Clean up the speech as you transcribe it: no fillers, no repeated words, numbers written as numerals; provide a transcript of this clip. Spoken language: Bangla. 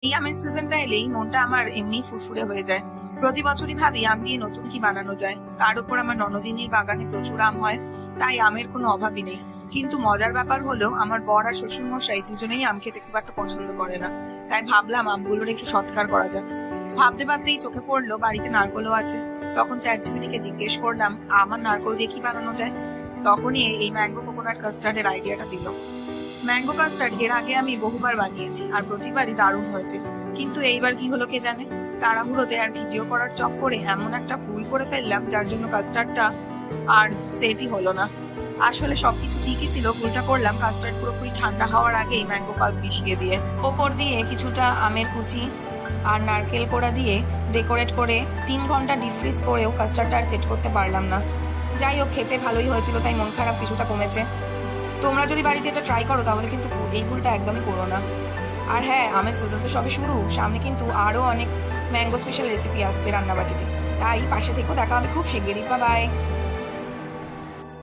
এই আমের সিজনটা এলেই মনটা আমার এমনি ফুরফুরে হয়ে যায়। প্রতি বছরই ভাবি আম দিয়ে নতুন কি বানানো যায়। তার উপর আমার ননদিনীর বাগানে প্রচুর আম হয়, তাই আমের কোনো অভাবই নেই। কিন্তু মজার ব্যাপার হলো আমার বর আর শ্বশুর মশাই দুজনেই আম খেতে খুব একটা পছন্দ করে না। তাই ভাবলাম আমগুলোর একটু সৎকার করা যাক। ভাবতে ভাবতেই চোখে পড়লো বাড়িতে নারকলও আছে। তখন চ্যাটজিপিটিকে জিজ্ঞেস করলাম আমার নারকল দিয়ে কি বানানো যায়। তখনই এই ম্যাঙ্গো কোকোনাট কাস্টার্ডের আইডিয়াটা দিল। ম্যাঙ্গো কাস্টার্ড এর আগে আমি বহুবার বানিয়েছি আর প্রতিবারই দারুণ হয়েছে। কিন্তু এইবার কি হলো কে জানে, তাড়াহুড়োতে আর ভিডিও করার চক্করে এমন একটা ভুল করে ফেললাম যার জন্য কাস্টার্ডটা আর সেটই হলো না। আসলে সবকিছু ঠিকই ছিল, ভুলটা করলাম কাস্টার্ড পুরোপুরি ঠান্ডা হওয়ার আগেই ম্যাঙ্গো পাল্প মিশিয়ে দিয়ে। ওপর দিয়ে কিছুটা আমের কুচি আর নারকেল কোড়া দিয়ে ডেকোরেট করে 3 ঘন্টা ডিপ ফ্রিজ করেও কাস্টার্ডটা আর সেট করতে পারলাম না। যাই হোক, খেতে ভালোই হয়েছিল তাই মন খারাপ কিছুটা কমেছে। তোমরা যদি বাড়িতে এটা ট্রাই করো তাহলে কিন্তু এই ভুলটা একদমই করো না। আর হ্যাঁ, আমের সিজন তো সবে শুরু, সামনে কিন্তু আরো অনেক ম্যাঙ্গো স্পেশাল রেসিপি আসছে রান্নাবাটিতে। তাই পাশে থেকেও দেখা হবে খুব শিগগিরই। Bye bye.